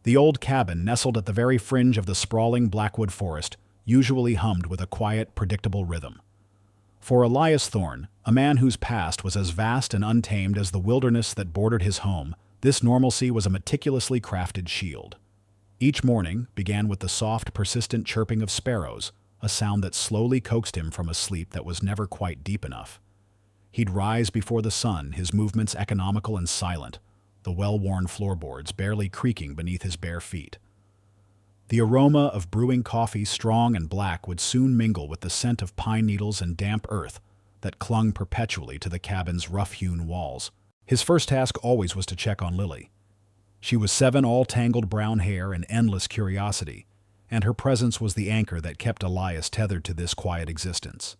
The old cabin, nestled at the very fringe of the sprawling Blackwood forest, usually hummed with a quiet, predictable rhythm. For Elias Thorne, a man whose past was as vast and untamed as the wilderness that bordered his home, this normalcy was a meticulously crafted shield. Each morning began with the soft, persistent chirping of sparrows, a sound that slowly coaxed him from a sleep that was never quite deep enough. He'd rise before the sun, his movements economical and silent, the well-worn floorboards barely creaking beneath his bare feet. The aroma of brewing coffee, strong and black, would soon mingle with the scent of pine needles and damp earth that clung perpetually to the cabin's rough-hewn walls. His first task always was to check on Lily. She was 7, all tangled brown hair and endless curiosity, and her presence was the anchor that kept Elias tethered to this quiet existence.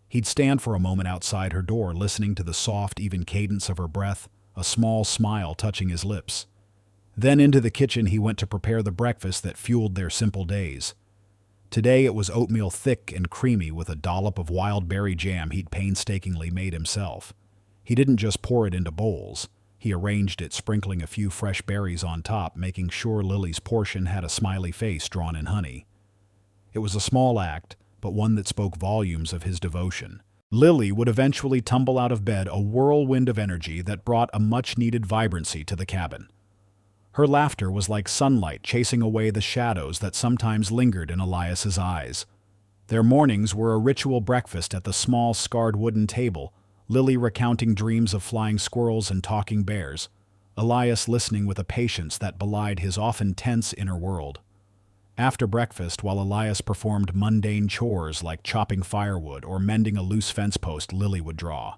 He'd stand for a moment outside her door, listening to the soft, even cadence of her breath, a small smile touching his lips. Then into the kitchen he went to prepare the breakfast that fueled their simple days. Today it was oatmeal thick and creamy with a dollop of wild berry jam he'd painstakingly made himself. He didn't just pour it into bowls. He arranged it, sprinkling a few fresh berries on top, making sure Lily's portion had a smiley face drawn in honey. It was a small act, but one that spoke volumes of his devotion. Lily would eventually tumble out of bed, a whirlwind of energy that brought a much-needed vibrancy to the cabin. Her laughter was like sunlight chasing away the shadows that sometimes lingered in Elias's eyes. Their mornings were a ritual breakfast at the small, scarred wooden table, Lily recounting dreams of flying squirrels and talking bears, Elias listening with a patience that belied his often tense inner world. After breakfast, while Elias performed mundane chores like chopping firewood or mending a loose fence post, Lily would draw.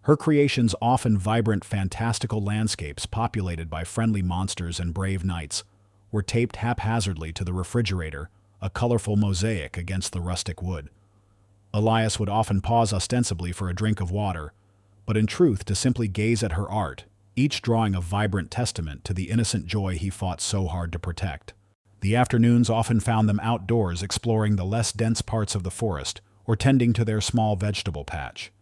Her creations, often vibrant, fantastical landscapes populated by friendly monsters and brave knights, were taped haphazardly to the refrigerator, a colorful mosaic against the rustic wood. Elias would often pause ostensibly for a drink of water, but in truth to simply gaze at her art, each drawing a vibrant testament to the innocent joy he fought so hard to protect. The afternoons often found them outdoors, exploring the less dense parts of the forest or tending to their small vegetable patch.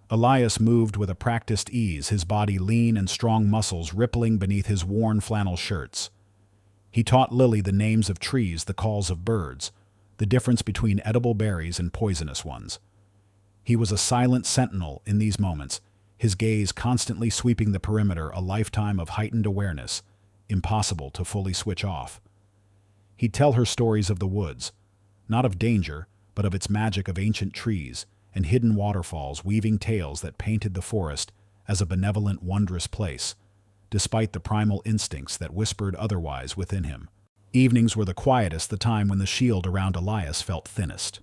Elias moved with a practiced ease, his body lean and strong muscles rippling beneath his worn flannel shirts. He taught Lily the names of trees, the calls of birds, the difference between edible berries and poisonous ones. He was a silent sentinel in these moments, his gaze constantly sweeping the perimeter, a lifetime of heightened awareness, impossible to fully switch off. He'd tell her stories of the woods, not of danger, but of its magic, of ancient trees and hidden waterfalls, weaving tales that painted the forest as a benevolent, wondrous place, despite the primal instincts that whispered otherwise within him. Evenings were the quietest, the time when the shield around Elias felt thinnest.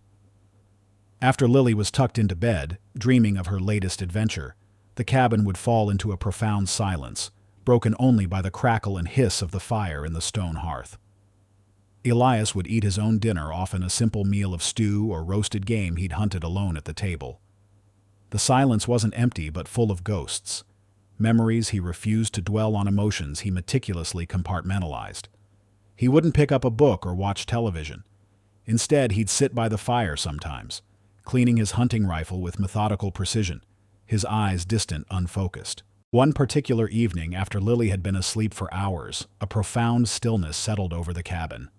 After Lily was tucked into bed, dreaming of her latest adventure, the cabin would fall into a profound silence, broken only by the crackle and hiss of the fire in the stone hearth. Elias would eat his own dinner, often a simple meal of stew or roasted game he'd hunted alone at the table. The silence wasn't empty but full of ghosts, memories he refused to dwell on, emotions he meticulously compartmentalized. He wouldn't pick up a book or watch television. Instead, he'd sit by the fire sometimes, cleaning his hunting rifle with methodical precision, his eyes distant, unfocused. One particular evening, after Lily had been asleep for hours, a profound stillness settled over the cabin.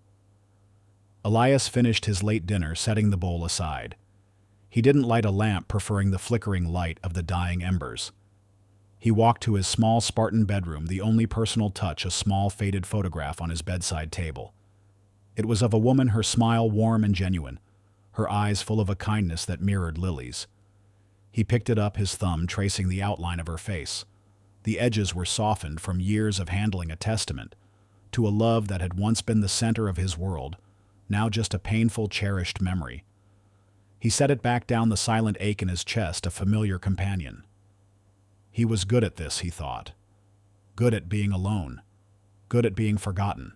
Elias finished his late dinner, setting the bowl aside. He didn't light a lamp, preferring the flickering light of the dying embers. He walked to his small Spartan bedroom, the only personal touch a small faded photograph on his bedside table. It was of a woman, her smile warm and genuine, her eyes full of a kindness that mirrored Lily's. He picked it up, his thumb tracing the outline of her face. The edges were softened from years of handling, a testament to a love that had once been the center of his world, now just a painful, cherished memory. He set it back down, the silent ache in his chest, a familiar companion. He was good at this, he thought. Good at being alone. Good at being forgotten.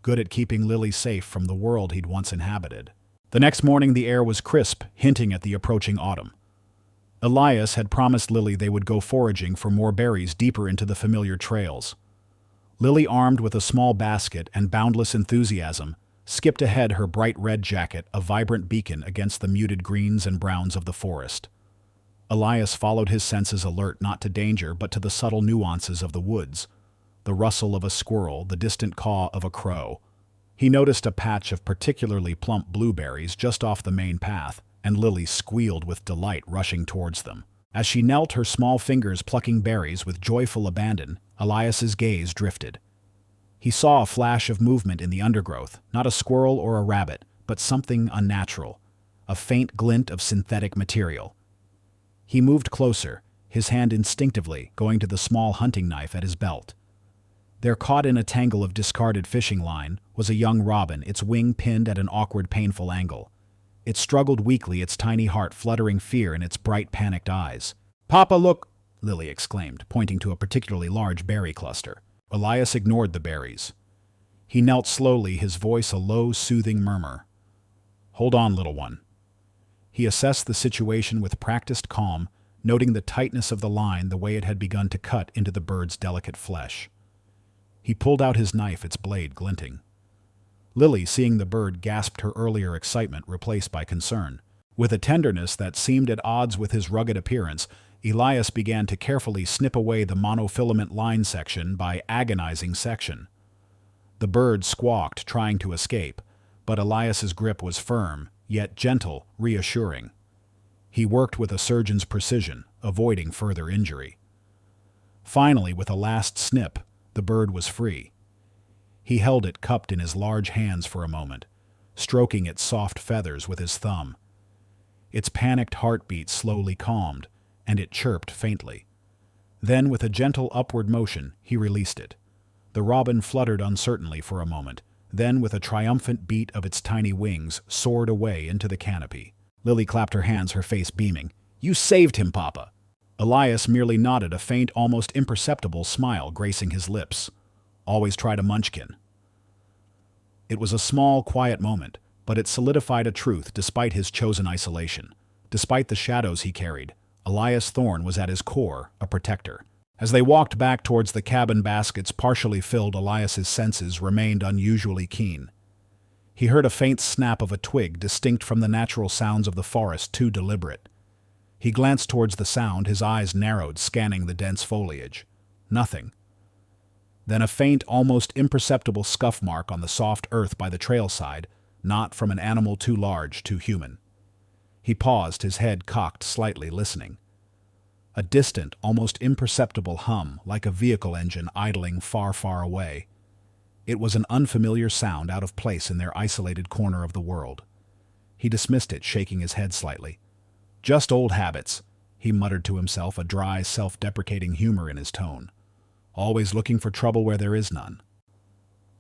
Good at keeping Lily safe from the world he'd once inhabited. The next morning the air was crisp, hinting at the approaching autumn. Elias had promised Lily they would go foraging for more berries deeper into the familiar trails. Lily, armed with a small basket and boundless enthusiasm, skipped ahead, her bright red jacket a vibrant beacon against the muted greens and browns of the forest. Elias followed, his senses alert not to danger but to the subtle nuances of the woods, the rustle of a squirrel, the distant caw of a crow. He noticed a patch of particularly plump blueberries just off the main path, and Lily squealed with delight, rushing towards them. As she knelt, her small fingers plucking berries with joyful abandon, Elias's gaze drifted. He saw a flash of movement in the undergrowth, not a squirrel or a rabbit, but something unnatural, a faint glint of synthetic material. He moved closer, his hand instinctively going to the small hunting knife at his belt. There, caught in a tangle of discarded fishing line, was a young robin, its wing pinned at an awkward, painful angle. It struggled weakly, its tiny heart fluttering fear in its bright, panicked eyes. "Papa, look!" Lily exclaimed, pointing to a particularly large berry cluster. Elias ignored the berries. He knelt slowly, his voice a low, soothing murmur. "Hold on, little one." He assessed the situation with practiced calm, noting the tightness of the line, the way it had begun to cut into the bird's delicate flesh. He pulled out his knife, its blade glinting. Lily, seeing the bird, gasped, her earlier excitement replaced by concern. With a tenderness that seemed at odds with his rugged appearance, Elias began to carefully snip away the monofilament line section by agonizing section. The bird squawked, trying to escape, but Elias's grip was firm, yet gentle, reassuring. He worked with a surgeon's precision, avoiding further injury. Finally, with a last snip, the bird was free. He held it cupped in his large hands for a moment, stroking its soft feathers with his thumb. Its panicked heartbeat slowly calmed, and it chirped faintly. Then, with a gentle upward motion, he released it. The robin fluttered uncertainly for a moment, then, with a triumphant beat of its tiny wings, soared away into the canopy. Lily clapped her hands, her face beaming. "You saved him, Papa!" Elias merely nodded, a faint, almost imperceptible smile gracing his lips. "Always tried a munchkin." It was a small, quiet moment, but it solidified a truth despite his chosen isolation. Despite the shadows he carried, Elias Thorne was at his core a protector. As they walked back towards the cabin, baskets partially filled, Elias's senses remained unusually keen. He heard a faint snap of a twig, distinct from the natural sounds of the forest, too deliberate. He glanced towards the sound, his eyes narrowed, scanning the dense foliage. Nothing. Then a faint, almost imperceptible scuff mark on the soft earth by the trail side, not from an animal too large, too human. He paused, his head cocked slightly, listening. A distant, almost imperceptible hum, like a vehicle engine idling far, far away. It was an unfamiliar sound, out of place in their isolated corner of the world. He dismissed it, shaking his head slightly. "Just old habits," he muttered to himself, a dry, self-deprecating humor in his tone. "Always looking for trouble where there is none."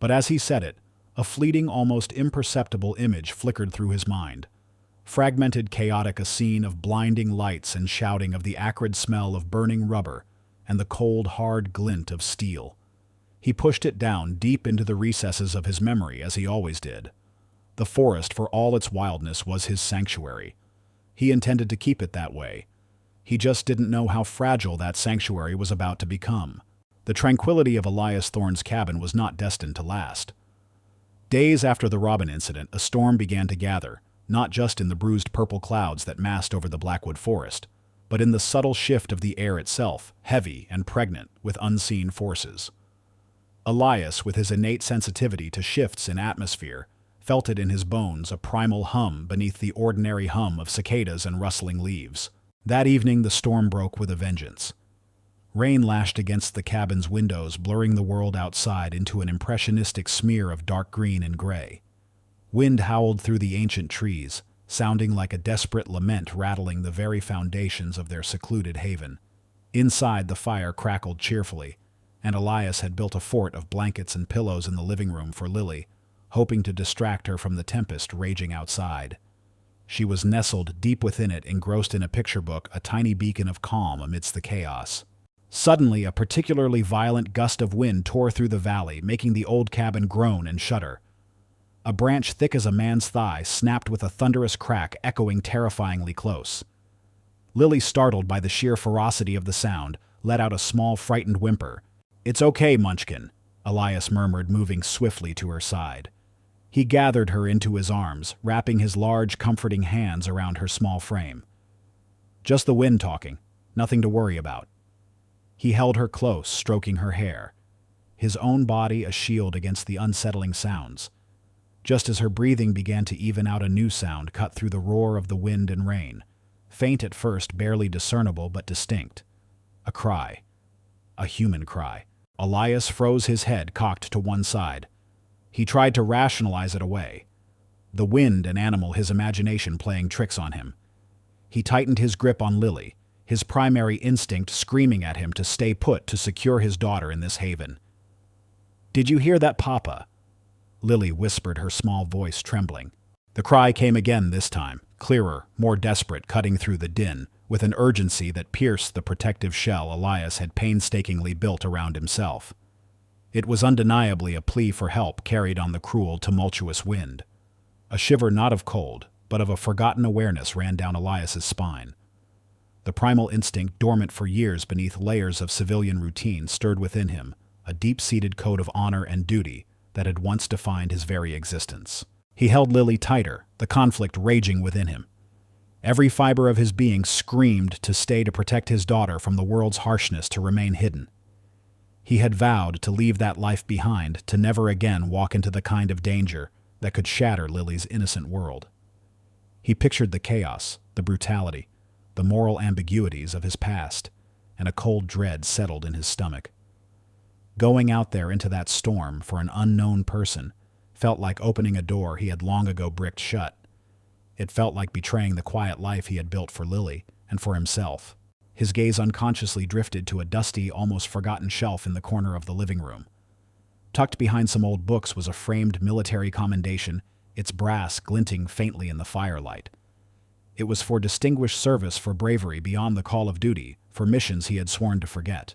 But as he said it, a fleeting, almost imperceptible image flickered through his mind. Fragmented, chaotic, a scene of blinding lights and shouting, of the acrid smell of burning rubber and the cold, hard glint of steel. He pushed it down deep into the recesses of his memory, as he always did. The forest, for all its wildness, was his sanctuary. He intended to keep it that way. He just didn't know how fragile that sanctuary was about to become. The tranquility of Elias Thorne's cabin was not destined to last. Days after the robin incident, a storm began to gather, not just in the bruised purple clouds that massed over the Blackwood forest, but in the subtle shift of the air itself, heavy and pregnant with unseen forces. Elias, with his innate sensitivity to shifts in atmosphere, felt it in his bones, a primal hum beneath the ordinary hum of cicadas and rustling leaves. That evening the storm broke with a vengeance. Rain lashed against the cabin's windows, blurring the world outside into an impressionistic smear of dark green and gray. Wind howled through the ancient trees, sounding like a desperate lament, rattling the very foundations of their secluded haven. Inside, the fire crackled cheerfully, and Elias had built a fort of blankets and pillows in the living room for Lily, hoping to distract her from the tempest raging outside. She was nestled deep within it, engrossed in a picture book, a tiny beacon of calm amidst the chaos. Suddenly, a particularly violent gust of wind tore through the valley, making the old cabin groan and shudder. A branch thick as a man's thigh snapped with a thunderous crack, echoing terrifyingly close. Lily, startled by the sheer ferocity of the sound, let out a small, frightened whimper. "It's okay, Munchkin," Elias murmured, moving swiftly to her side. He gathered her into his arms, wrapping his large, comforting hands around her small frame. "Just the wind talking. Nothing to worry about." He held her close, stroking her hair. his own body a shield against the unsettling sounds. Just as her breathing began to even out, a new sound cut through the roar of the wind and rain. Faint at first, barely discernible but distinct. A cry. A human cry. Elias froze, his head cocked to one side. He tried to rationalize it away. The wind, an animal, his imagination playing tricks on him. He tightened his grip on Lily, his primary instinct screaming at him to stay put, to secure his daughter in this haven. "Did you hear that, Papa?" Lily whispered, her small voice trembling. The cry came again, this time, clearer, more desperate, cutting through the din, with an urgency that pierced the protective shell Elias had painstakingly built around himself. It was undeniably a plea for help carried on the cruel, tumultuous wind. A shiver not of cold, but of a forgotten awareness ran down Elias's spine. The primal instinct, dormant for years beneath layers of civilian routine, stirred within him, a deep-seated code of honor and duty that had once defined his very existence. He held Lily tighter, the conflict raging within him. Every fiber of his being screamed to stay, to protect his daughter from the world's harshness, to remain hidden. He had vowed to leave that life behind, to never again walk into the kind of danger that could shatter Lily's innocent world. He pictured the chaos, the brutality, the moral ambiguities of his past, and a cold dread settled in his stomach. Going out there into that storm for an unknown person felt like opening a door he had long ago bricked shut. It felt like betraying the quiet life he had built for Lily and for himself. His gaze unconsciously drifted to a dusty, almost forgotten shelf in the corner of the living room. Tucked behind some old books was a framed military commendation, its brass glinting faintly in the firelight. It was for distinguished service, for bravery beyond the call of duty, for missions he had sworn to forget.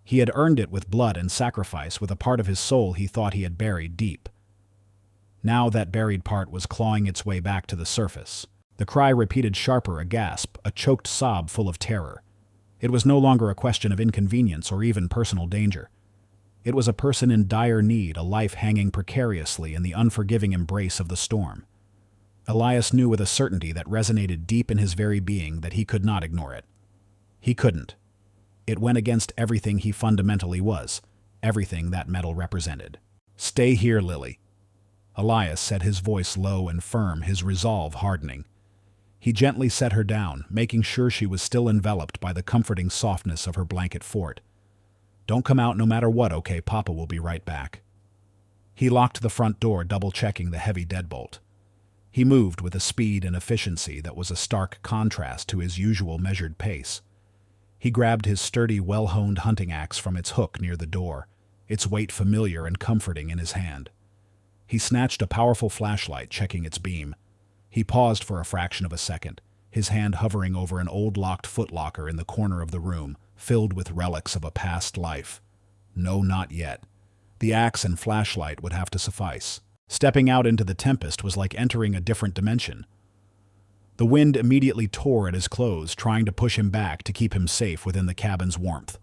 He had earned it with blood and sacrifice, with a part of his soul he thought he had buried deep. Now that buried part was clawing its way back to the surface. The cry repeated, sharper, a gasp, a choked sob full of terror. It was no longer a question of inconvenience or even personal danger. It was a person in dire need, a life hanging precariously in the unforgiving embrace of the storm. Elias knew with a certainty that resonated deep in his very being that he could not ignore it. He couldn't. It went against everything he fundamentally was, everything that metal represented. "Stay here, Lily." Elias said, his voice low and firm, his resolve hardening. He gently set her down, making sure she was still enveloped by the comforting softness of her blanket fort. "Don't come out no matter what, okay? Papa will be right back." He locked the front door, double-checking the heavy deadbolt. He moved with a speed and efficiency that was a stark contrast to his usual measured pace. He grabbed his sturdy, well-honed hunting axe from its hook near the door, its weight familiar and comforting in his hand. He snatched a powerful flashlight, checking its beam. He paused for a fraction of a second, his hand hovering over an old locked footlocker in the corner of the room, filled with relics of a past life. No, not yet. The axe and flashlight would have to suffice. Stepping out into the tempest was like entering a different dimension. The wind immediately tore at his clothes, trying to push him back to keep him safe within the cabin's warmth.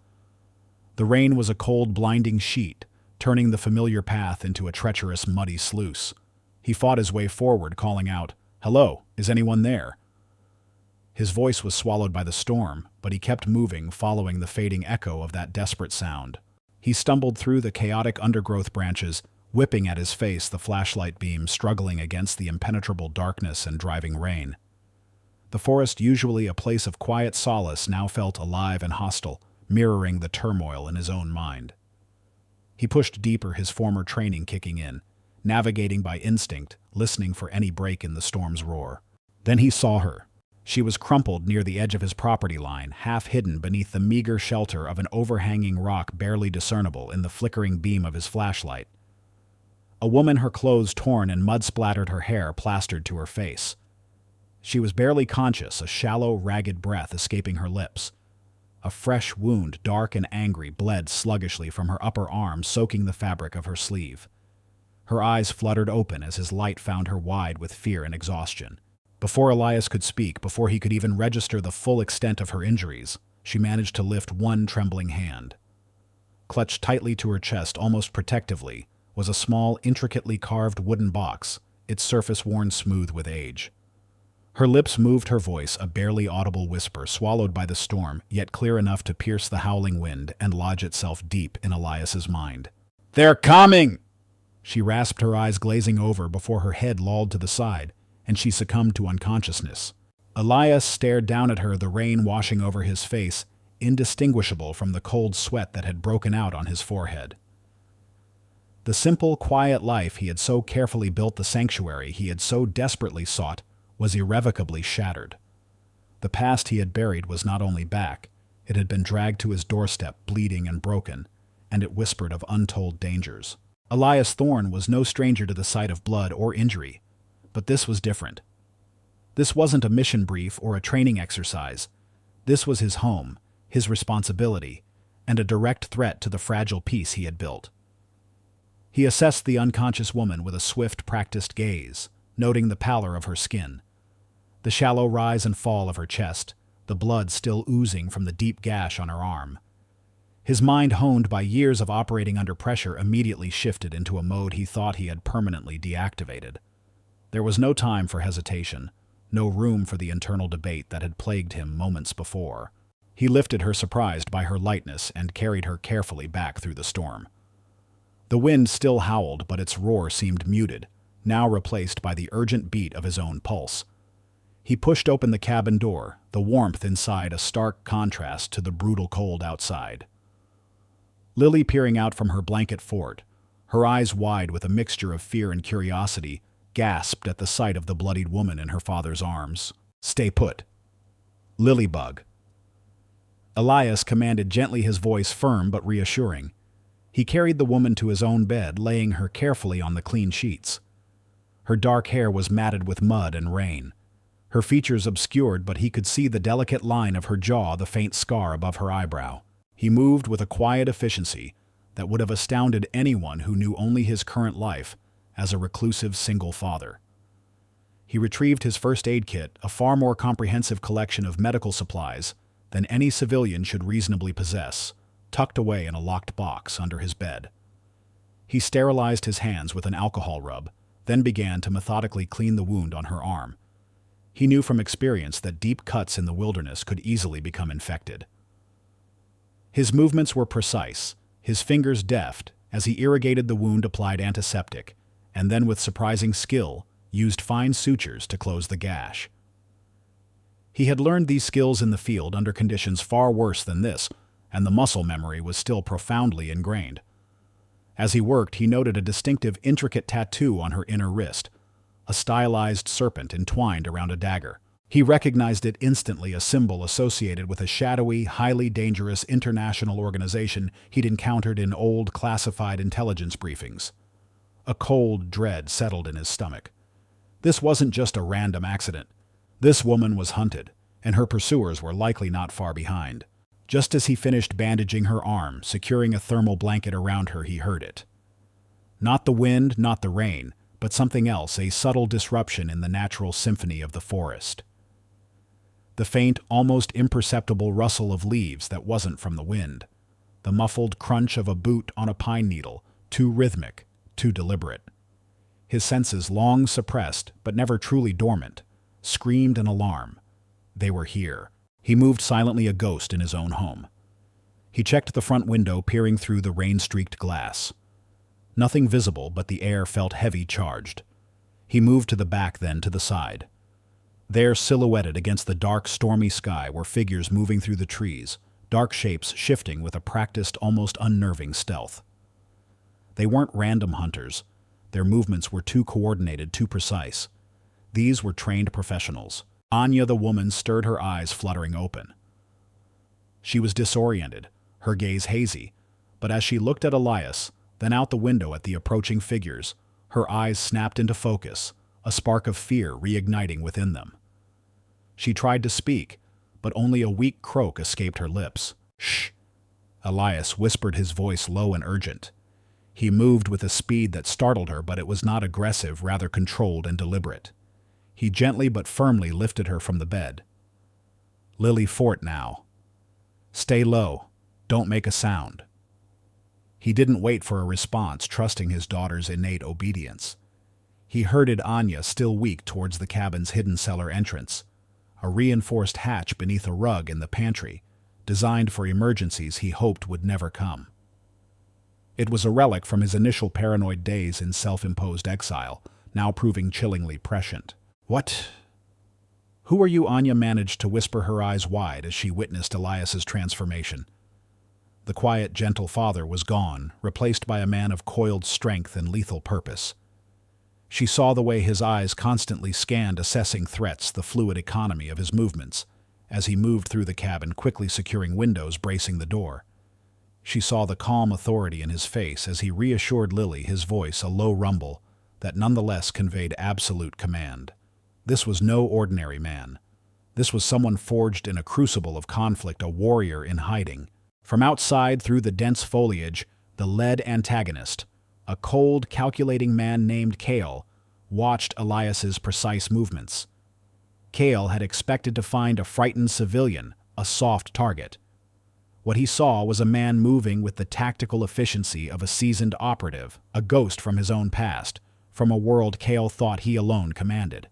The rain was a cold, blinding sheet, turning the familiar path into a treacherous, muddy sluice. He fought his way forward, calling out, "Hello, is anyone there?" His voice was swallowed by the storm, but he kept moving, following the fading echo of that desperate sound. He stumbled through the chaotic undergrowth branches, whipping at his face, the flashlight beam struggling against the impenetrable darkness and driving rain. The forest, usually a place of quiet solace, now felt alive and hostile, mirroring the turmoil in his own mind. He pushed deeper, his former training kicking in, navigating by instinct, listening for any break in the storm's roar. Then he saw her. She was crumpled near the edge of his property line, half hidden beneath the meager shelter of an overhanging rock barely discernible in the flickering beam of his flashlight. A woman, her clothes torn and mud-splattered, her hair plastered to her face. She was barely conscious, a shallow, ragged breath escaping her lips. A fresh wound, dark and angry, bled sluggishly from her upper arm, soaking the fabric of her sleeve. Her eyes fluttered open as his light found her wide with fear and exhaustion. Before Elias could speak, before he could even register the full extent of her injuries, she managed to lift one trembling hand. Clutched tightly to her chest, almost protectively, was a small, intricately carved wooden box, its surface worn smooth with age. Her lips moved, her voice a barely audible whisper swallowed by the storm, yet clear enough to pierce the howling wind and lodge itself deep in Elias's mind. "They're coming!" She rasped, her eyes glazing over before her head lolled to the side, and she succumbed to unconsciousness. Elias stared down at her, the rain washing over his face, indistinguishable from the cold sweat that had broken out on his forehead. The simple, quiet life he had so carefully built, the sanctuary he had so desperately sought, was irrevocably shattered. The past he had buried was not only back, it had been dragged to his doorstep, bleeding and broken, and it whispered of untold dangers. Elias Thorne was no stranger to the sight of blood or injury, but this was different. This wasn't a mission brief or a training exercise. This was his home, his responsibility, and a direct threat to the fragile peace he had built. He assessed the unconscious woman with a swift, practiced gaze, noting the pallor of her skin, the shallow rise and fall of her chest, the blood still oozing from the deep gash on her arm. His mind, honed by years of operating under pressure, immediately shifted into a mode he thought he had permanently deactivated. There was no time for hesitation, no room for the internal debate that had plagued him moments before. He lifted her, surprised by her lightness, and carried her carefully back through the storm. The wind still howled, but its roar seemed muted, now replaced by the urgent beat of his own pulse. He pushed open the cabin door, the warmth inside a stark contrast to the brutal cold outside. Lily, peering out from her blanket fort, her eyes wide with a mixture of fear and curiosity, gasped at the sight of the bloodied woman in her father's arms. "Stay put." "Lilybug." Elias commanded gently, his voice firm but reassuring. He carried the woman to his own bed, laying her carefully on the clean sheets. Her dark hair was matted with mud and rain, her features obscured, but he could see the delicate line of her jaw, the faint scar above her eyebrow. He moved with a quiet efficiency that would have astounded anyone who knew only his current life as a reclusive single father. He retrieved his first aid kit, a far more comprehensive collection of medical supplies than any civilian should reasonably possess, tucked away in a locked box under his bed. He sterilized his hands with an alcohol rub, then began to methodically clean the wound on her arm. He knew from experience that deep cuts in the wilderness could easily become infected. His movements were precise, his fingers deft, as he irrigated the wound, applied antiseptic, and then with surprising skill used fine sutures to close the gash. He had learned these skills in the field under conditions far worse than this, and the muscle memory was still profoundly ingrained. As he worked, he noted a distinctive, intricate tattoo on her inner wrist, a stylized serpent entwined around a dagger. He recognized it instantly, a symbol associated with a shadowy, highly dangerous international organization he'd encountered in old classified intelligence briefings. A cold dread settled in his stomach. This wasn't just a random accident. This woman was hunted, and her pursuers were likely not far behind. Just as he finished bandaging her arm, securing a thermal blanket around her, he heard it. Not the wind, not the rain, but something else, a subtle disruption in the natural symphony of the forest. The faint, almost imperceptible rustle of leaves that wasn't from the wind. The muffled crunch of a boot on a pine needle, too rhythmic, too deliberate. His senses, long suppressed but never truly dormant, screamed in alarm. They were here. He moved silently, a ghost in his own home. He checked the front window, peering through the rain-streaked glass. Nothing visible, but the air felt heavy, charged. He moved to the back, then to the side. There, silhouetted against the dark, stormy sky, were figures moving through the trees, dark shapes shifting with a practiced, almost unnerving stealth. They weren't random hunters. Their movements were too coordinated, too precise. These were trained professionals. Anya, the woman, stirred, her eyes fluttering open. She was disoriented, her gaze hazy, but as she looked at Elias, then out the window at the approaching figures, her eyes snapped into focus, a spark of fear reigniting within them. She tried to speak, but only a weak croak escaped her lips. "Shh!" Elias whispered, his voice low and urgent. He moved with a speed that startled her, but it was not aggressive, rather controlled and deliberate. He gently but firmly lifted her from the bed. "Lily Fort now. Stay low. Don't make a sound." He didn't wait for a response, trusting his daughter's innate obedience. He herded Anya, still weak, towards the cabin's hidden cellar entrance, a reinforced hatch beneath a rug in the pantry, designed for emergencies he hoped would never come. It was a relic from his initial paranoid days in self-imposed exile, now proving chillingly prescient. "What? Who are you?" Anya managed to whisper, her eyes wide as she witnessed Elias's transformation. The quiet, gentle father was gone, replaced by a man of coiled strength and lethal purpose. She saw the way his eyes constantly scanned, assessing threats, the fluid economy of his movements, as he moved through the cabin, quickly securing windows, bracing the door. She saw the calm authority in his face as he reassured Lily, his voice a low rumble that nonetheless conveyed absolute command. This was no ordinary man. This was someone forged in a crucible of conflict, a warrior in hiding. From outside, through the dense foliage, the lead antagonist, a cold, calculating man named Kale, watched Elias's precise movements. Kale had expected to find a frightened civilian, a soft target. What he saw was a man moving with the tactical efficiency of a seasoned operative, a ghost from his own past, from a world Kale thought he alone commanded.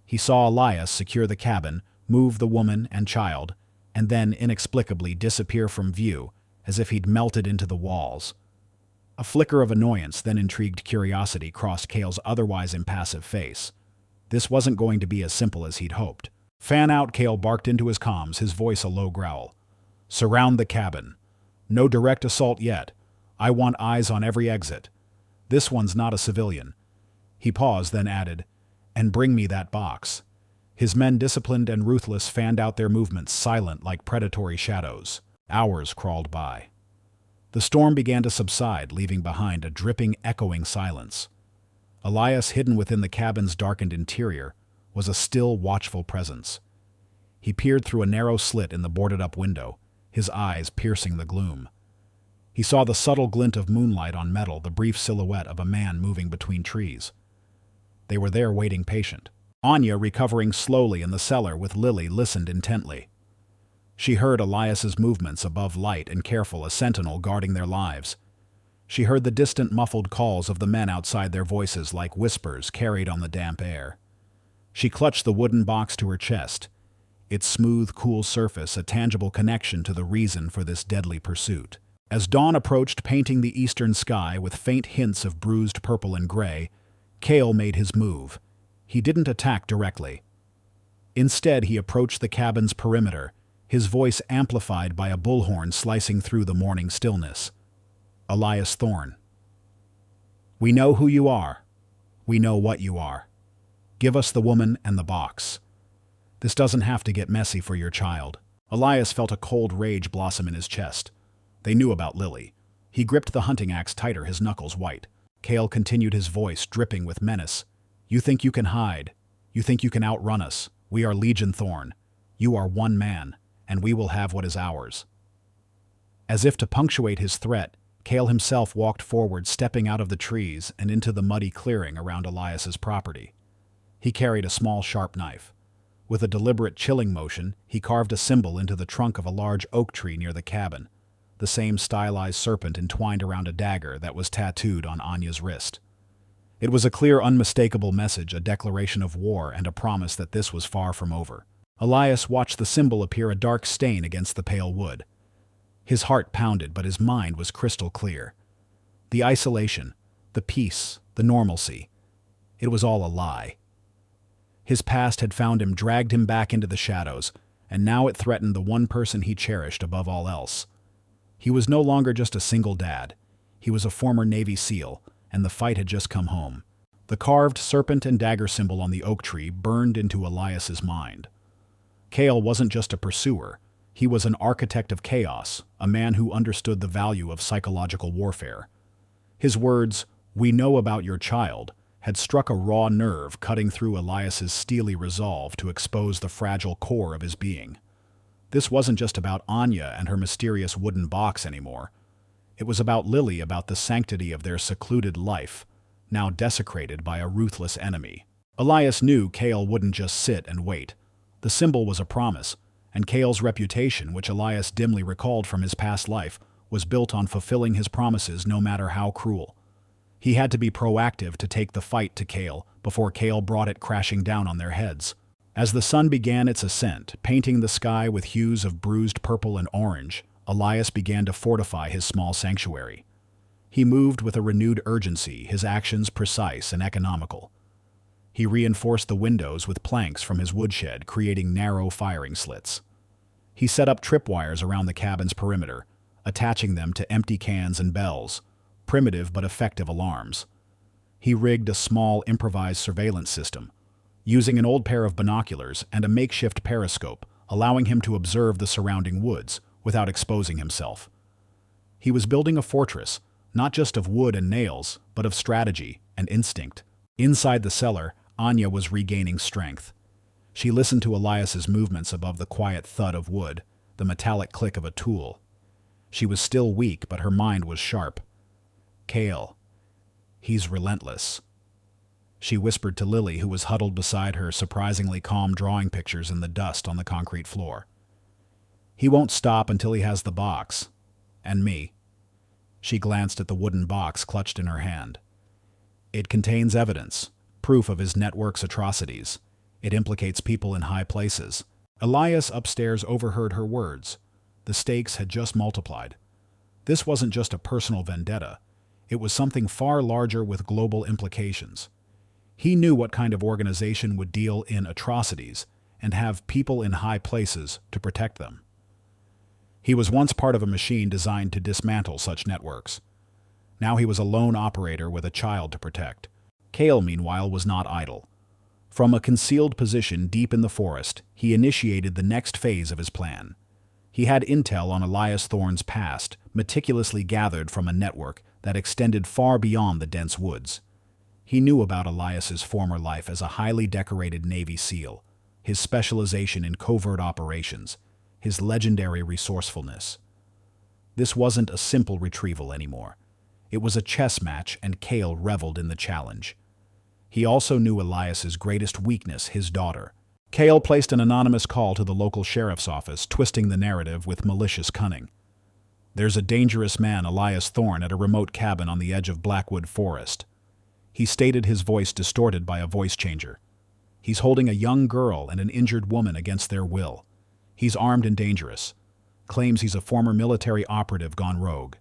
He saw Elias secure the cabin, move the woman and child, and then inexplicably disappear from view, as if he'd melted into the walls. A flicker of annoyance, then intrigued curiosity, crossed Kale's otherwise impassive face. This wasn't going to be as simple as he'd hoped. "Fan out," Kale barked into his comms, his voice a low growl. "Surround the cabin. No direct assault yet. I want eyes on every exit. This one's not a civilian." He paused, then added, "And bring me that box." His men, disciplined and ruthless, fanned out their movements, silent like predatory shadows. Hours crawled by. The storm began to subside, leaving behind a dripping, echoing silence. Elias, hidden within the cabin's darkened interior, was a still, watchful presence. He peered through a narrow slit in the boarded-up window, his eyes piercing the gloom. He saw the subtle glint of moonlight on metal, the brief silhouette of a man moving between trees. They were there, waiting, patient. Anya, recovering slowly in the cellar with Lily, listened intently. She heard Elias's movements above light and careful, a sentinel guarding their lives. She heard the distant muffled calls of the men outside, their voices like whispers carried on the damp air. She clutched the wooden box to her chest, its smooth, cool surface a tangible connection to the reason for this deadly pursuit. As dawn approached, painting the eastern sky with faint hints of bruised purple and gray, Kale made his move. He didn't attack directly. Instead, he approached the cabin's perimeter, his voice amplified by a bullhorn slicing through the morning stillness. "Elias Thorne. We know who you are. We know what you are. Give us the woman and the box. This doesn't have to get messy for your child." Elias felt a cold rage blossom in his chest. They knew about Lily. He gripped the hunting axe tighter, his knuckles white. Kale continued, his voice dripping with menace. "You think you can hide. You think you can outrun us. We are Legion Thorne. You are one man, and we will have what is ours." As if to punctuate his threat, Kale himself walked forward, stepping out of the trees and into the muddy clearing around Elias's property. He carried a small, sharp knife. With a deliberate, chilling motion, he carved a symbol into the trunk of a large oak tree near the cabin, the same stylized serpent entwined around a dagger that was tattooed on Anya's wrist. It was a clear, unmistakable message, a declaration of war and a promise that this was far from over. Elias watched the symbol appear, a dark stain against the pale wood. His heart pounded, but his mind was crystal clear. The isolation, the peace, the normalcy, it was all a lie. His past had found him, dragged him back into the shadows, and now it threatened the one person he cherished above all else. He was no longer just a single dad. He was a former Navy SEAL, and the fight had just come home. The carved serpent and dagger symbol on the oak tree burned into Elias's mind. Kale wasn't just a pursuer. He was an architect of chaos, a man who understood the value of psychological warfare. His words, "We know about your child," had struck a raw nerve, cutting through Elias's steely resolve to expose the fragile core of his being. This wasn't just about Anya and her mysterious wooden box anymore. It was about Lily, about the sanctity of their secluded life, now desecrated by a ruthless enemy. Elias knew Kale wouldn't just sit and wait. The symbol was a promise, and Kale's reputation, which Elias dimly recalled from his past life, was built on fulfilling his promises no matter how cruel. He had to be proactive to take the fight to Kale before Kale brought it crashing down on their heads. As the sun began its ascent, painting the sky with hues of bruised purple and orange, Elias began to fortify his small sanctuary. He moved with a renewed urgency, his actions precise and economical. He reinforced the windows with planks from his woodshed, creating narrow firing slits. He set up tripwires around the cabin's perimeter, attaching them to empty cans and bells, primitive but effective alarms. He rigged a small improvised surveillance system, using an old pair of binoculars and a makeshift periscope, allowing him to observe the surrounding woods without exposing himself. He was building a fortress, not just of wood and nails, but of strategy and instinct. Inside the cellar, Anya was regaining strength. She listened to Elias's movements above the quiet thud of wood, the metallic click of a tool. She was still weak, but her mind was sharp. Kale. He's relentless. She whispered to Lily, who was huddled beside her, surprisingly calm, drawing pictures in the dust on the concrete floor. He won't stop until he has the box. And me. She glanced at the wooden box clutched in her hand. It contains evidence, proof of his network's atrocities. It implicates people in high places. Elias upstairs overheard her words. The stakes had just multiplied. This wasn't just a personal vendetta. It was something far larger with global implications. He knew what kind of organization would deal in atrocities and have people in high places to protect them. He was once part of a machine designed to dismantle such networks. Now he was a lone operator with a child to protect. Kale, meanwhile, was not idle. From a concealed position deep in the forest, he initiated the next phase of his plan. He had intel on Elias Thorne's past, meticulously gathered from a network that extended far beyond the dense woods. He knew about Elias's former life as a highly decorated Navy SEAL, his specialization in covert operations, his legendary resourcefulness. This wasn't a simple retrieval anymore. It was a chess match, and Kale reveled in the challenge. He also knew Elias's greatest weakness, his daughter. Kale placed an anonymous call to the local sheriff's office, twisting the narrative with malicious cunning. There's a dangerous man, Elias Thorne, at a remote cabin on the edge of Blackwood Forest. He stated, his voice distorted by a voice changer. He's holding a young girl and an injured woman against their will. He's armed and dangerous. Claims he's a former military operative gone rogue.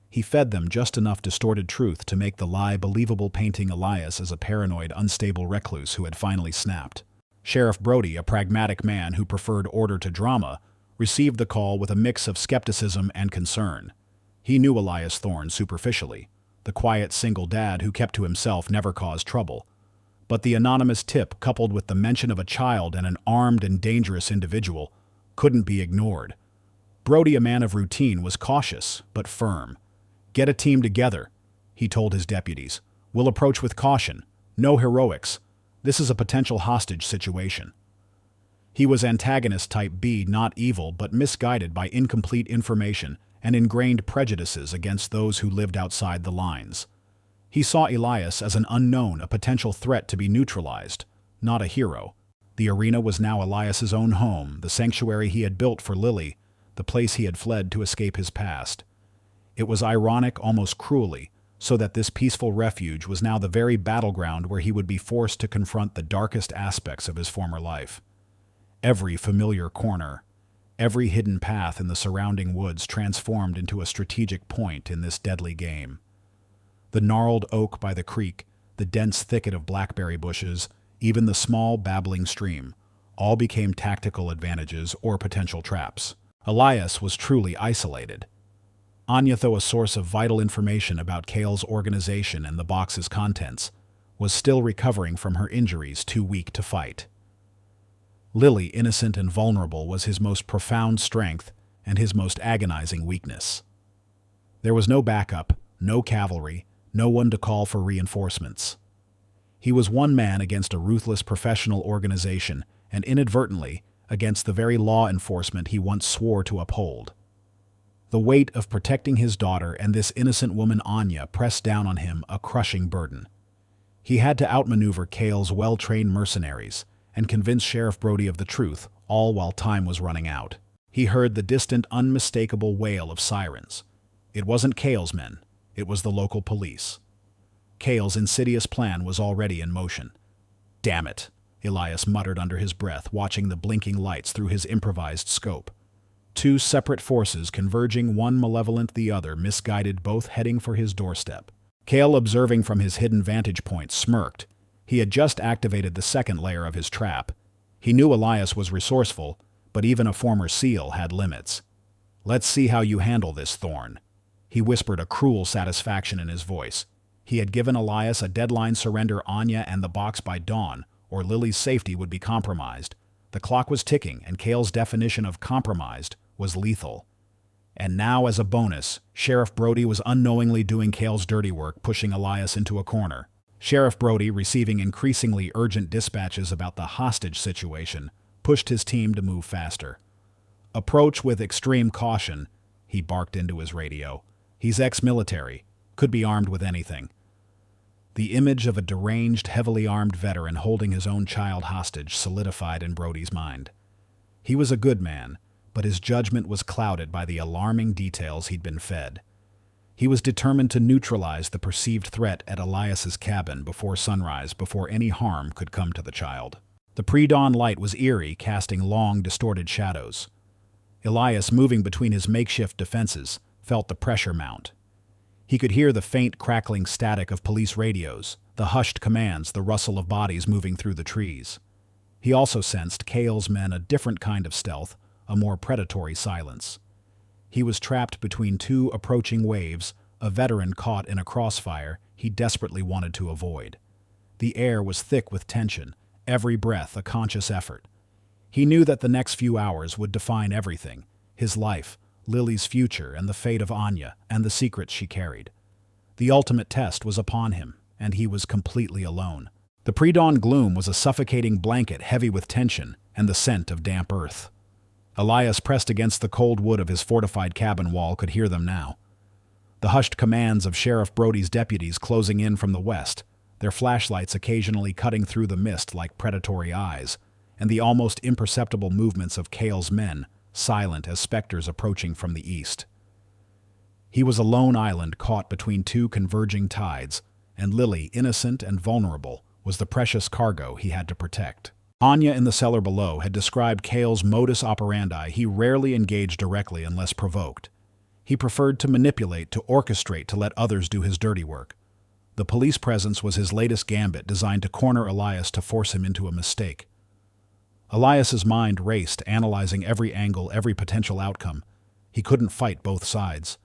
He fed them just enough distorted truth to make the lie believable, painting Elias as a paranoid, unstable recluse who had finally snapped. Sheriff Brody, a pragmatic man who preferred order to drama, received the call with a mix of skepticism and concern. He knew Elias Thorne superficially. The quiet single dad who kept to himself never caused trouble. But the anonymous tip, coupled with the mention of a child and an armed and dangerous individual, couldn't be ignored. Brody, a man of routine, was cautious but firm. "Get a team together," he told his deputies. "We'll approach with caution. No heroics. This is a potential hostage situation." He was antagonist type B, not evil, but misguided by incomplete information and ingrained prejudices against those who lived outside the lines. He saw Elias as an unknown, a potential threat to be neutralized, not a hero. The arena was now Elias's own home, the sanctuary he had built for Lily, the place he had fled to escape his past. It was ironic, almost cruelly, so that this peaceful refuge was now the very battleground where he would be forced to confront the darkest aspects of his former life. Every familiar corner, every hidden path in the surrounding woods transformed into a strategic point in this deadly game. The gnarled oak by the creek, the dense thicket of blackberry bushes, even the small babbling stream, all became tactical advantages or potential traps. Elias was truly isolated. Anya, though a source of vital information about Kale's organization and the box's contents, was still recovering from her injuries, too weak to fight. Lily, innocent and vulnerable, was his most profound strength and his most agonizing weakness. There was no backup, no cavalry, no one to call for reinforcements. He was one man against a ruthless professional organization and inadvertently against the very law enforcement he once swore to uphold. The weight of protecting his daughter and this innocent woman Anya pressed down on him, a crushing burden. He had to outmaneuver Kale's well-trained mercenaries and convince Sheriff Brody of the truth, all while time was running out. He heard the distant, unmistakable wail of sirens. It wasn't Kale's men. It was the local police. Cale's insidious plan was already in motion. "Damn it," Elias muttered under his breath, watching the blinking lights through his improvised scope. Two separate forces converging, one malevolent, the other misguided, both heading for his doorstep. Cale, observing from his hidden vantage point, smirked. He had just activated the second layer of his trap. He knew Elias was resourceful, but even a former SEAL had limits. "Let's see how you handle this, Thorn." He whispered, a cruel satisfaction in his voice. He had given Elias a deadline: surrender Anya and the box by dawn, or Lily's safety would be compromised. The clock was ticking, and Cale's definition of compromised was lethal. And now, as a bonus, Sheriff Brody was unknowingly doing Cale's dirty work, pushing Elias into a corner. Sheriff Brody, receiving increasingly urgent dispatches about the hostage situation, pushed his team to move faster. "Approach with extreme caution," he barked into his radio. He's ex-military, could be armed with anything. The image of a deranged, heavily armed veteran holding his own child hostage solidified in Brody's mind. He was a good man, but his judgment was clouded by the alarming details he'd been fed. He was determined to neutralize the perceived threat at Elias's cabin before sunrise, before any harm could come to the child. The pre-dawn light was eerie, casting long, distorted shadows. Elias, moving between his makeshift defenses, felt the pressure mount. He could hear the faint, crackling static of police radios, the hushed commands, the rustle of bodies moving through the trees. He also sensed Cale's men a different kind of stealth, a more predatory silence. He was trapped between two approaching waves, a veteran caught in a crossfire he desperately wanted to avoid. The air was thick with tension, every breath a conscious effort. He knew that the next few hours would define everything: his life, Lily's future, and the fate of Anya and the secrets she carried. The ultimate test was upon him, and he was completely alone. The pre-dawn gloom was a suffocating blanket heavy with tension and the scent of damp earth. Elias, pressed against the cold wood of his fortified cabin wall, could hear them now. The hushed commands of Sheriff Brody's deputies closing in from the west, their flashlights occasionally cutting through the mist like predatory eyes, and the almost imperceptible movements of Cale's men, silent as specters approaching from the east. He was a lone island caught between two converging tides, and Lily, innocent and vulnerable, was the precious cargo he had to protect. Anya, in the cellar below, had described Cale's modus operandi. He rarely engaged directly unless provoked. He preferred to manipulate, to orchestrate, to let others do his dirty work. The police presence was his latest gambit, designed to corner Elias, to force him into a mistake. Elias's mind raced, analyzing every angle, every potential outcome. He couldn't fight both sides.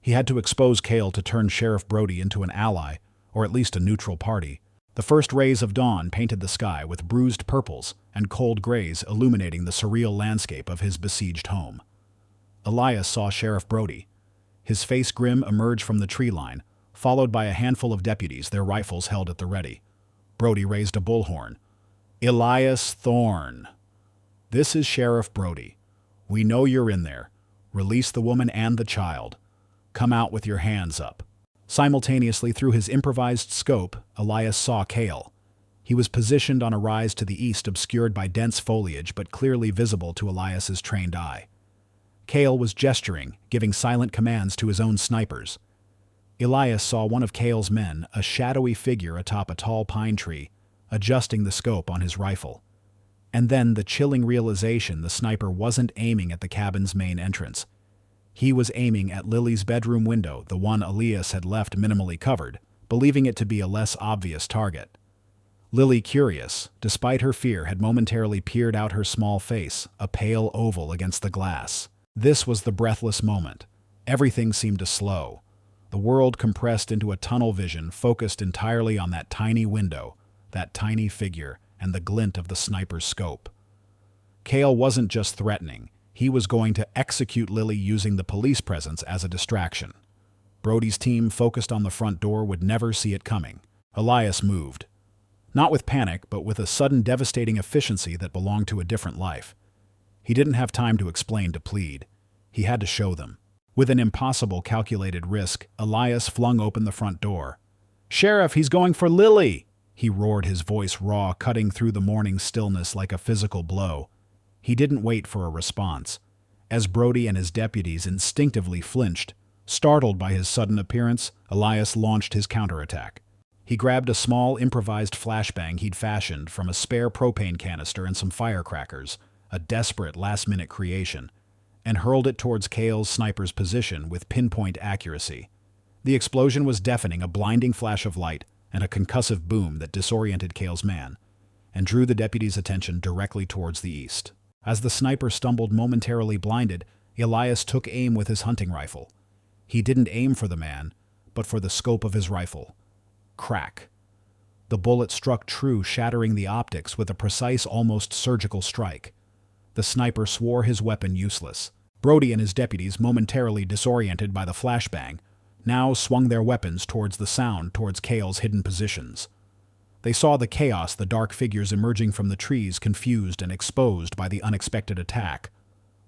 He had to expose Cale to turn Sheriff Brody into an ally, or at least a neutral party. The first rays of dawn painted the sky with bruised purples and cold grays, illuminating the surreal landscape of his besieged home. Elias saw Sheriff Brody. His face grim emerged from the tree line, followed by a handful of deputies, their rifles held at the ready. Brody raised a bullhorn. "Elias Thorn. This is Sheriff Brody. We know you're in there. Release the woman and the child. Come out with your hands up." Simultaneously, through his improvised scope, Elias saw Cale. He was positioned on a rise to the east, obscured by dense foliage, but clearly visible to Elias's trained eye. Cale was gesturing, giving silent commands to his own snipers. Elias saw one of Cale's men, a shadowy figure atop a tall pine tree, adjusting the scope on his rifle. And then the chilling realization: the sniper wasn't aiming at the cabin's main entrance. He was aiming at Lily's bedroom window, the one Elias had left minimally covered, believing it to be a less obvious target. Lily, curious, despite her fear, had momentarily peered out her small face, a pale oval against the glass. This was the breathless moment. Everything seemed to slow. The world compressed into a tunnel vision, focused entirely on that tiny window, that tiny figure, and the glint of the sniper's scope. Cale wasn't just threatening. He was going to execute Lily, using the police presence as a distraction. Brody's team, focused on the front door, would never see it coming. Elias moved. Not with panic, but with a sudden devastating efficiency that belonged to a different life. He didn't have time to explain, to plead. He had to show them. With an impossible calculated risk, Elias flung open the front door. "Sheriff, he's going for Lily!" he roared, his voice raw, cutting through the morning stillness like a physical blow. He didn't wait for a response. As Brody and his deputies instinctively flinched, startled by his sudden appearance, Elias launched his counterattack. He grabbed a small improvised flashbang he'd fashioned from a spare propane canister and some firecrackers, a desperate last-minute creation, and hurled it towards Cale's sniper's position with pinpoint accuracy. The explosion was deafening, a blinding flash of light and a concussive boom that disoriented Cale's man, and drew the deputy's attention directly towards the east. As the sniper stumbled, momentarily blinded, Elias took aim with his hunting rifle. He didn't aim for the man, but for the scope of his rifle. Crack. The bullet struck true, shattering the optics with a precise, almost surgical strike. The sniper swore his weapon useless. Brody and his deputies, momentarily disoriented by the flashbang, now swung their weapons towards the sound, towards Cale's hidden positions. They saw the chaos, the dark figures emerging from the trees, confused and exposed by the unexpected attack.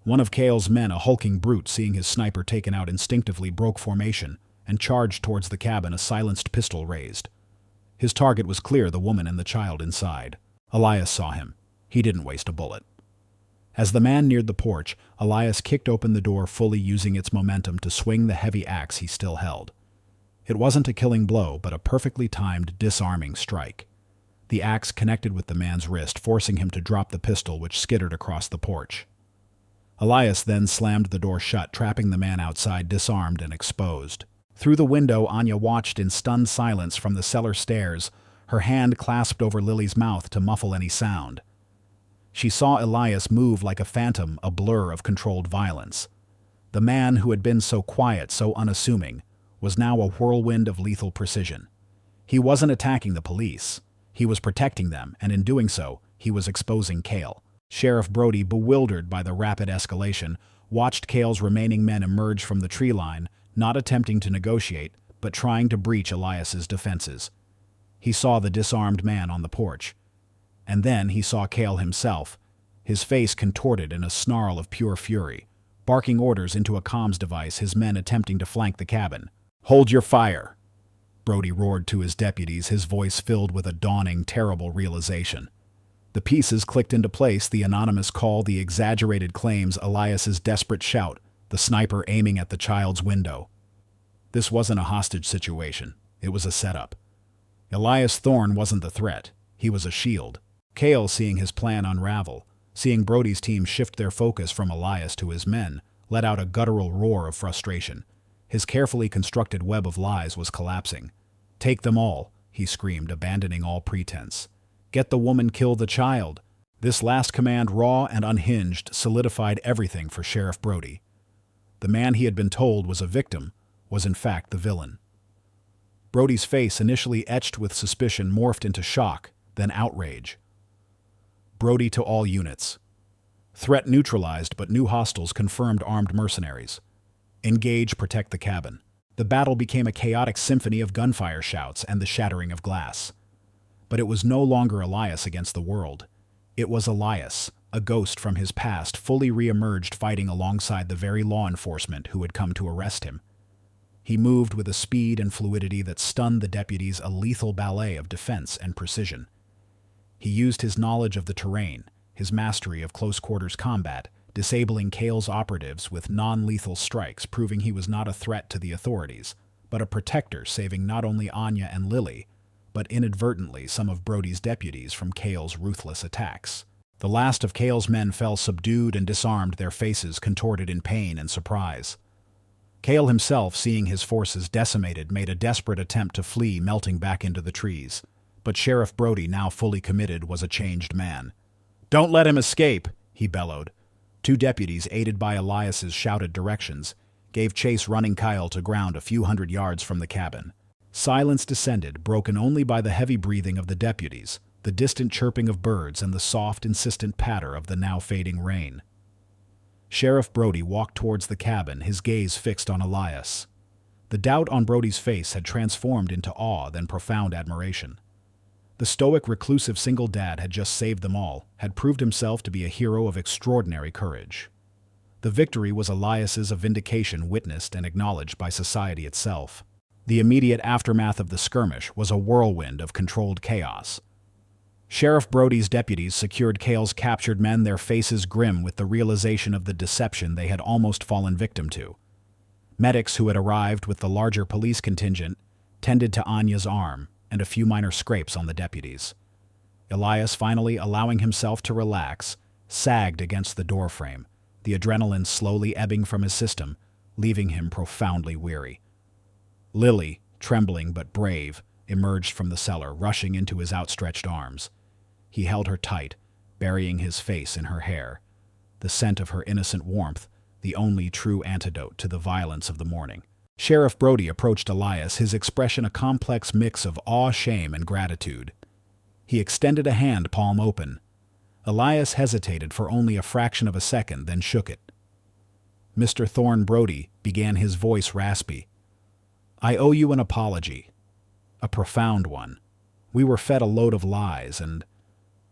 One of Cale's men, a hulking brute, seeing his sniper taken out, instinctively broke formation and charged towards the cabin, a silenced pistol raised. His target was clear, the woman and the child inside. Elias saw him. He didn't waste a bullet. As the man neared the porch, Elias kicked open the door, fully using its momentum to swing the heavy axe he still held. It wasn't a killing blow, but a perfectly timed, disarming strike. The axe connected with the man's wrist, forcing him to drop the pistol, which skittered across the porch. Elias then slammed the door shut, trapping the man outside, disarmed and exposed. Through the window, Anya watched in stunned silence from the cellar stairs, her hand clasped over Lily's mouth to muffle any sound. She saw Elias move like a phantom, a blur of controlled violence. The man who had been so quiet, so unassuming, was now a whirlwind of lethal precision. He wasn't attacking the police. He was protecting them, and in doing so, he was exposing Cale. Sheriff Brody, bewildered by the rapid escalation, watched Cale's remaining men emerge from the tree line, not attempting to negotiate, but trying to breach Elias's defenses. He saw the disarmed man on the porch. And then he saw Cale himself, his face contorted in a snarl of pure fury, barking orders into a comms device, his men attempting to flank the cabin. "Hold your fire!" Brody roared to his deputies, his voice filled with a dawning, terrible realization. The pieces clicked into place, the anonymous call, the exaggerated claims, Elias's desperate shout, the sniper aiming at the child's window. This wasn't a hostage situation. It was a setup. Elias Thorne wasn't the threat. He was a shield. Cale, seeing his plan unravel, seeing Brody's team shift their focus from Elias to his men, let out a guttural roar of frustration. His carefully constructed web of lies was collapsing. "Take them all," he screamed, abandoning all pretense. "Get the woman, kill the child." This last command, raw and unhinged, solidified everything for Sheriff Brody. The man he had been told was a victim was in fact the villain. Brody's face, initially etched with suspicion, morphed into shock, then outrage. Brody to all units. Threat neutralized, but new hostiles confirmed, armed mercenaries. Engage, protect the cabin. The battle became a chaotic symphony of gunfire shouts and the shattering of glass. But it was no longer Elias against the world. It was Elias, a ghost from his past, fully re-emerged, fighting alongside the very law enforcement who had come to arrest him. He moved with a speed and fluidity that stunned the deputies, a lethal ballet of defense and precision. He used his knowledge of the terrain, his mastery of close-quarters combat, disabling Cale's operatives with non-lethal strikes, proving he was not a threat to the authorities, but a protector, saving not only Anya and Lily, but inadvertently some of Brody's deputies from Cale's ruthless attacks. The last of Cale's men fell subdued and disarmed, their faces contorted in pain and surprise. Cale himself, seeing his forces decimated, made a desperate attempt to flee, melting back into the trees. But Sheriff Brody, now fully committed, was a changed man. "Don't let him escape," he bellowed. Two deputies, aided by Elias's shouted directions, gave chase, running Kyle to ground a few hundred yards from the cabin. Silence descended, broken only by the heavy breathing of the deputies, the distant chirping of birds, and the soft, insistent patter of the now fading rain. Sheriff Brody walked towards the cabin, his gaze fixed on Elias. The doubt on Brody's face had transformed into awe, then profound admiration. The stoic, reclusive single dad had just saved them all, had proved himself to be a hero of extraordinary courage. The victory was Elias's, a vindication witnessed and acknowledged by society itself. The immediate aftermath of the skirmish was a whirlwind of controlled chaos. Sheriff Brody's deputies secured Cale's captured men, their faces grim with the realization of the deception they had almost fallen victim to. Medics who had arrived with the larger police contingent tended to Anya's arm, and a few minor scrapes on the deputies. Elias, finally allowing himself to relax, sagged against the doorframe, the adrenaline slowly ebbing from his system, leaving him profoundly weary. Lily, trembling but brave, emerged from the cellar, rushing into his outstretched arms. He held her tight, burying his face in her hair. The scent of her innocent warmth, the only true antidote to the violence of the morning. Sheriff Brody approached Elias, his expression a complex mix of awe, shame, and gratitude. He extended a hand, palm open. Elias hesitated for only a fraction of a second, then shook it. "Mr. Thorne Brody," began, his voice raspy, "I owe you an apology. A profound one. We were fed a load of lies, and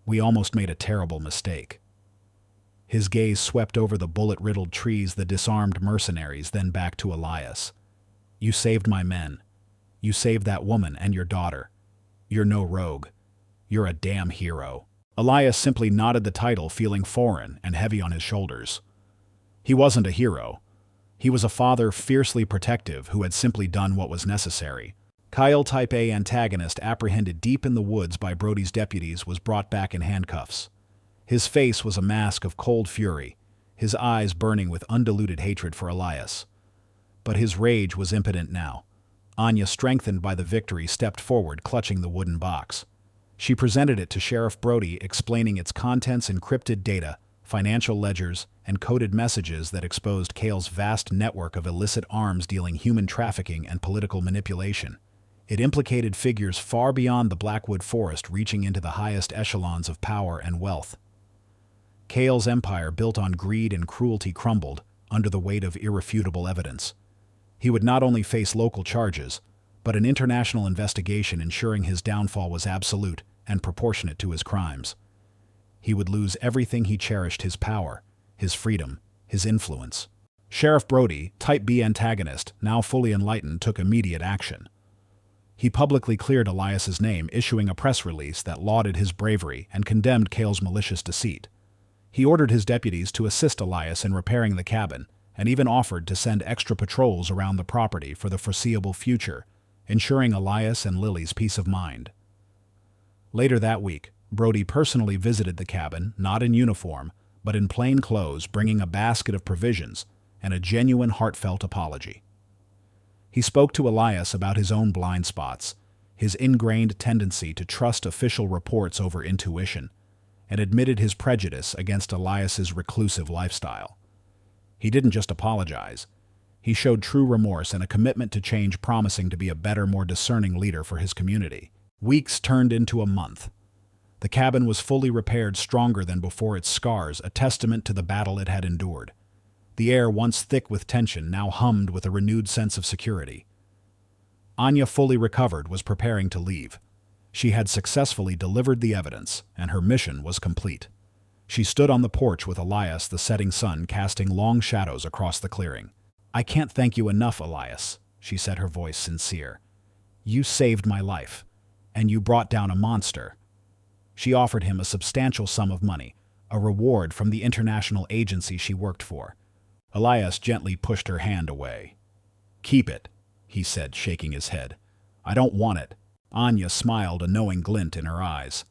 we almost made a terrible mistake." His gaze swept over the bullet-riddled trees, the disarmed mercenaries, then back to Elias. "You saved my men. You saved that woman and your daughter. You're no rogue. You're a damn hero." Elias simply nodded the title, feeling foreign and heavy on his shoulders. He wasn't a hero. He was a father fiercely protective who had simply done what was necessary. Kyle, Type A antagonist apprehended deep in the woods by Brody's deputies, was brought back in handcuffs. His face was a mask of cold fury, his eyes burning with undiluted hatred for Elias. But his rage was impotent now. Anya, strengthened by the victory, stepped forward, clutching the wooden box. She presented it to Sheriff Brody, explaining its contents: encrypted data, financial ledgers, and coded messages that exposed Kale's vast network of illicit arms dealing, human trafficking, and political manipulation. It implicated figures far beyond the Blackwood Forest, reaching into the highest echelons of power and wealth. Kale's empire, built on greed and cruelty, crumbled under the weight of irrefutable evidence. He would not only face local charges, but an international investigation, ensuring his downfall was absolute and proportionate to his crimes. He would lose everything he cherished: his power, his freedom, his influence. Sheriff Brody, Type B antagonist, now fully enlightened, took immediate action. He publicly cleared Elias's name, issuing a press release that lauded his bravery and condemned Kale's malicious deceit. He ordered his deputies to assist Elias in repairing the cabin, and even offered to send extra patrols around the property for the foreseeable future, ensuring Elias and Lily's peace of mind. Later that week, Brody personally visited the cabin, not in uniform, but in plain clothes, bringing a basket of provisions and a genuine, heartfelt apology. He spoke to Elias about his own blind spots, his ingrained tendency to trust official reports over intuition, and admitted his prejudice against Elias's reclusive lifestyle. He didn't just apologize. He showed true remorse and a commitment to change, promising to be a better, more discerning leader for his community. Weeks turned into a month. The cabin was fully repaired, stronger than before, its scars a testament to the battle it had endured. The air, once thick with tension, now hummed with a renewed sense of security. Anya, fully recovered, was preparing to leave. She had successfully delivered the evidence, and her mission was complete. She stood on the porch with Elias, the setting sun casting long shadows across the clearing. "I can't thank you enough, Elias," she said, her voice sincere. "You saved my life, and you brought down a monster." She offered him a substantial sum of money, a reward from the international agency she worked for. Elias gently pushed her hand away. "Keep it," he said, shaking his head. "I don't want it." Anya smiled, a knowing glint in her eyes.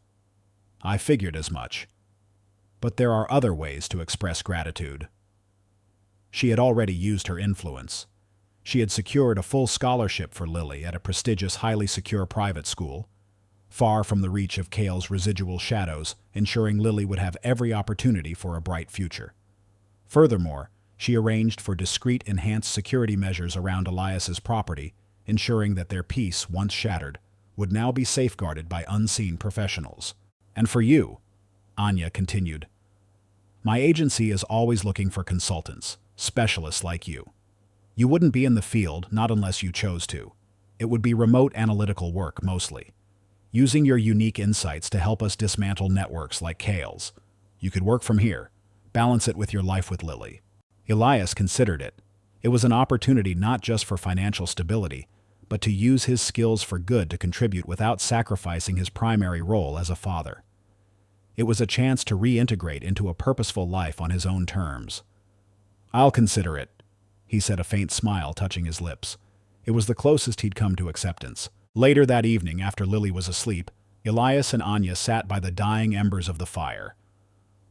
"I figured as much. But there are other ways to express gratitude." She had already used her influence. She had secured a full scholarship for Lily at a prestigious, highly secure private school, far from the reach of Kale's residual shadows, ensuring Lily would have every opportunity for a bright future. Furthermore, she arranged for discreet, enhanced security measures around Elias's property, ensuring that their peace, once shattered, would now be safeguarded by unseen professionals. "And for you," Anya continued, "my agency is always looking for consultants, specialists like you. You wouldn't be in the field, not unless you chose to. It would be remote analytical work, mostly, using your unique insights to help us dismantle networks like Kale's. You could work from here, balance it with your life with Lily." Elias considered it. It was an opportunity not just for financial stability, but to use his skills for good, to contribute without sacrificing his primary role as a father. It was a chance to reintegrate into a purposeful life on his own terms. "I'll consider it," he said, a faint smile touching his lips. It was the closest he'd come to acceptance. Later that evening, after Lily was asleep, Elias and Anya sat by the dying embers of the fire.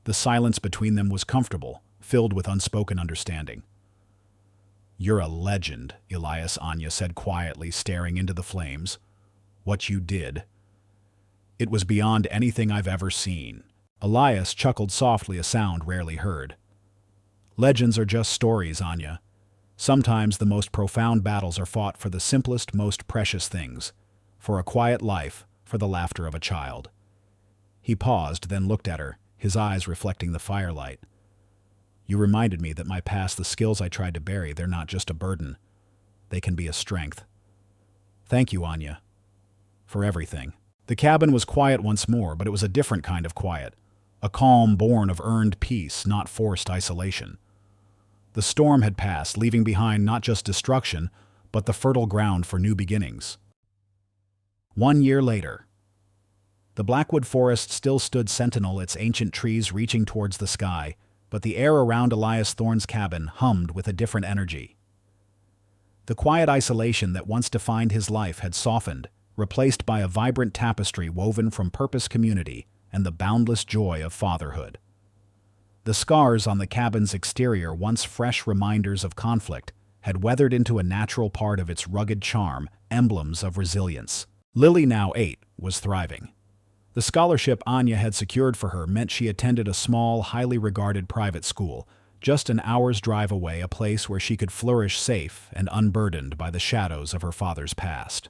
The silence between them was comfortable, filled with unspoken understanding. "You're a legend," Elias, Anya said quietly, staring into the flames. "What you did. It was beyond anything I've ever seen." Elias chuckled softly, a sound rarely heard. "Legends are just stories, Anya. Sometimes the most profound battles are fought for the simplest, most precious things, for a quiet life, for the laughter of a child." He paused, then looked at her, his eyes reflecting the firelight. "You reminded me that my past, the skills I tried to bury, they're not just a burden. They can be a strength. Thank you, Anya, for everything." The cabin was quiet once more, but it was a different kind of quiet. A calm born of earned peace, not forced isolation. The storm had passed, leaving behind not just destruction, but the fertile ground for new beginnings. 1 year later. The Blackwood Forest still stood sentinel, its ancient trees reaching towards the sky, but the air around Elias Thorne's cabin hummed with a different energy. The quiet isolation that once defined his life had softened, replaced by a vibrant tapestry woven from purpose, community, and the boundless joy of fatherhood. The scars on the cabin's exterior, once fresh reminders of conflict, had weathered into a natural part of its rugged charm, emblems of resilience. Lily, now 8, was thriving. The scholarship Anya had secured for her meant she attended a small, highly regarded private school, just an hour's drive away, a place where she could flourish safe and unburdened by the shadows of her father's past.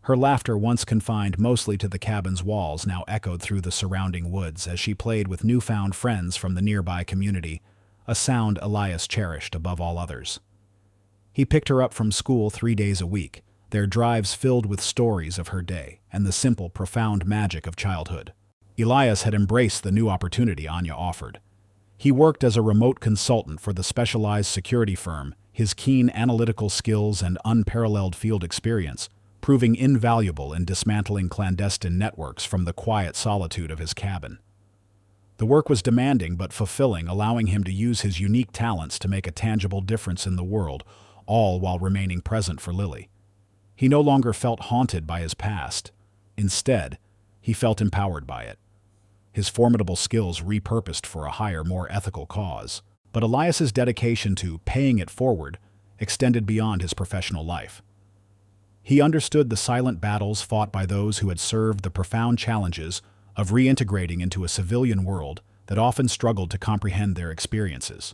Her laughter, once confined mostly to the cabin's walls, now echoed through the surrounding woods as she played with newfound friends from the nearby community, a sound Elias cherished above all others. He picked her up from school 3 days a week, their drives filled with stories of her day and the simple, profound magic of childhood. Elias had embraced the new opportunity Anya offered. He worked as a remote consultant for the specialized security firm, his keen analytical skills and unparalleled field experience proving invaluable in dismantling clandestine networks from the quiet solitude of his cabin. The work was demanding but fulfilling, allowing him to use his unique talents to make a tangible difference in the world, all while remaining present for Lily. He no longer felt haunted by his past. Instead, he felt empowered by it, his formidable skills repurposed for a higher, more ethical cause. But Elias's dedication to paying it forward extended beyond his professional life. He understood the silent battles fought by those who had served, the profound challenges of reintegrating into a civilian world that often struggled to comprehend their experiences.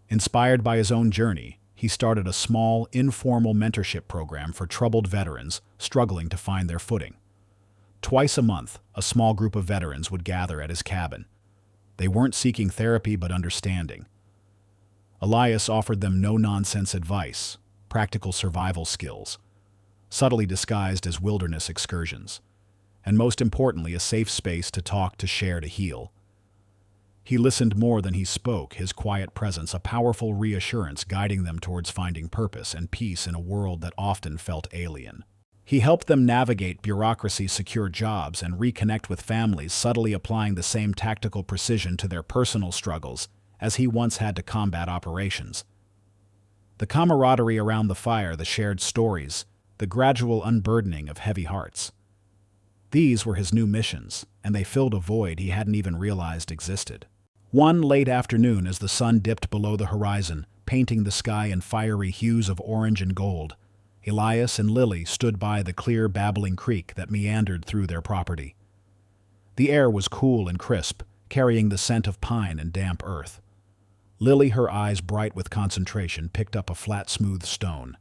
Inspired by his own journey, he started a small, informal mentorship program for troubled veterans struggling to find their footing. Twice a month, a small group of veterans would gather at his cabin. They weren't seeking therapy but understanding. Elias offered them no-nonsense advice, practical survival skills, subtly disguised as wilderness excursions, and most importantly, a safe space to talk, to share, to heal. He listened more than he spoke, his quiet presence a powerful reassurance guiding them towards finding purpose and peace in a world that often felt alien. He helped them navigate bureaucracy, secure jobs, and reconnect with families, subtly applying the same tactical precision to their personal struggles as he once had to combat operations. The camaraderie around the fire, the shared stories, the gradual unburdening of heavy hearts. These were his new missions, and they filled a void he hadn't even realized existed. One late afternoon, as the sun dipped below the horizon, painting the sky in fiery hues of orange and gold, Elias and Lily stood by the clear, babbling creek that meandered through their property. The air was cool and crisp, carrying the scent of pine and damp earth. Lily, her eyes bright with concentration, picked up a flat, smooth stone.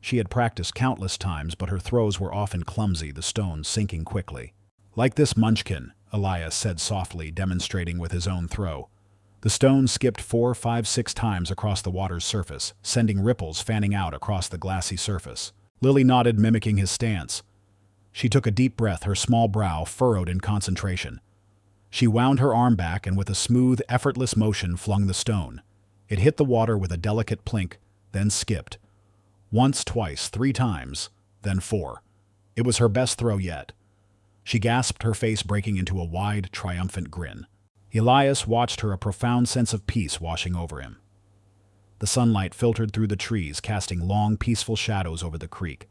She had practiced countless times, but her throws were often clumsy, the stone sinking quickly. "Like this munchkin," Elias said softly, demonstrating with his own throw. The stone skipped 4, 5, 6 times across the water's surface, sending ripples fanning out across the glassy surface. Lily nodded, mimicking his stance. She took a deep breath, her small brow furrowed in concentration. She wound her arm back and with a smooth, effortless motion flung the stone. It hit the water with a delicate plink, then skipped. Once, twice, 3 times, then 4. It was her best throw yet. She gasped, her face breaking into a wide, triumphant grin. Elias watched her, a profound sense of peace washing over him. The sunlight filtered through the trees, casting long, peaceful shadows over the creek.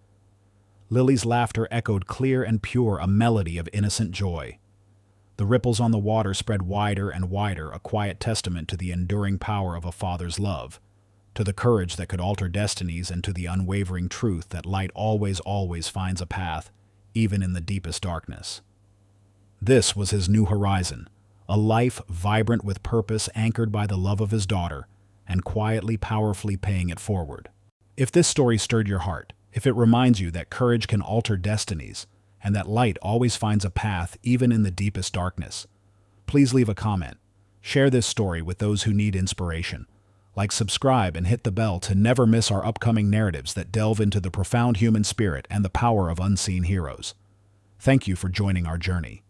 Lily's laughter echoed clear and pure, a melody of innocent joy. The ripples on the water spread wider and wider, a quiet testament to the enduring power of a father's love, to the courage that could alter destinies, and to the unwavering truth that light always finds a path, even in the deepest darkness. This was his new horizon, a life vibrant with purpose, anchored by the love of his daughter, and quietly, powerfully paying it forward. If this story stirred your heart, if it reminds you that courage can alter destinies, and that light always finds a path even in the deepest darkness, please leave a comment. Share this story with those who need inspiration. Like, subscribe, and hit the bell to never miss our upcoming narratives that delve into the profound human spirit and the power of unseen heroes. Thank you for joining our journey.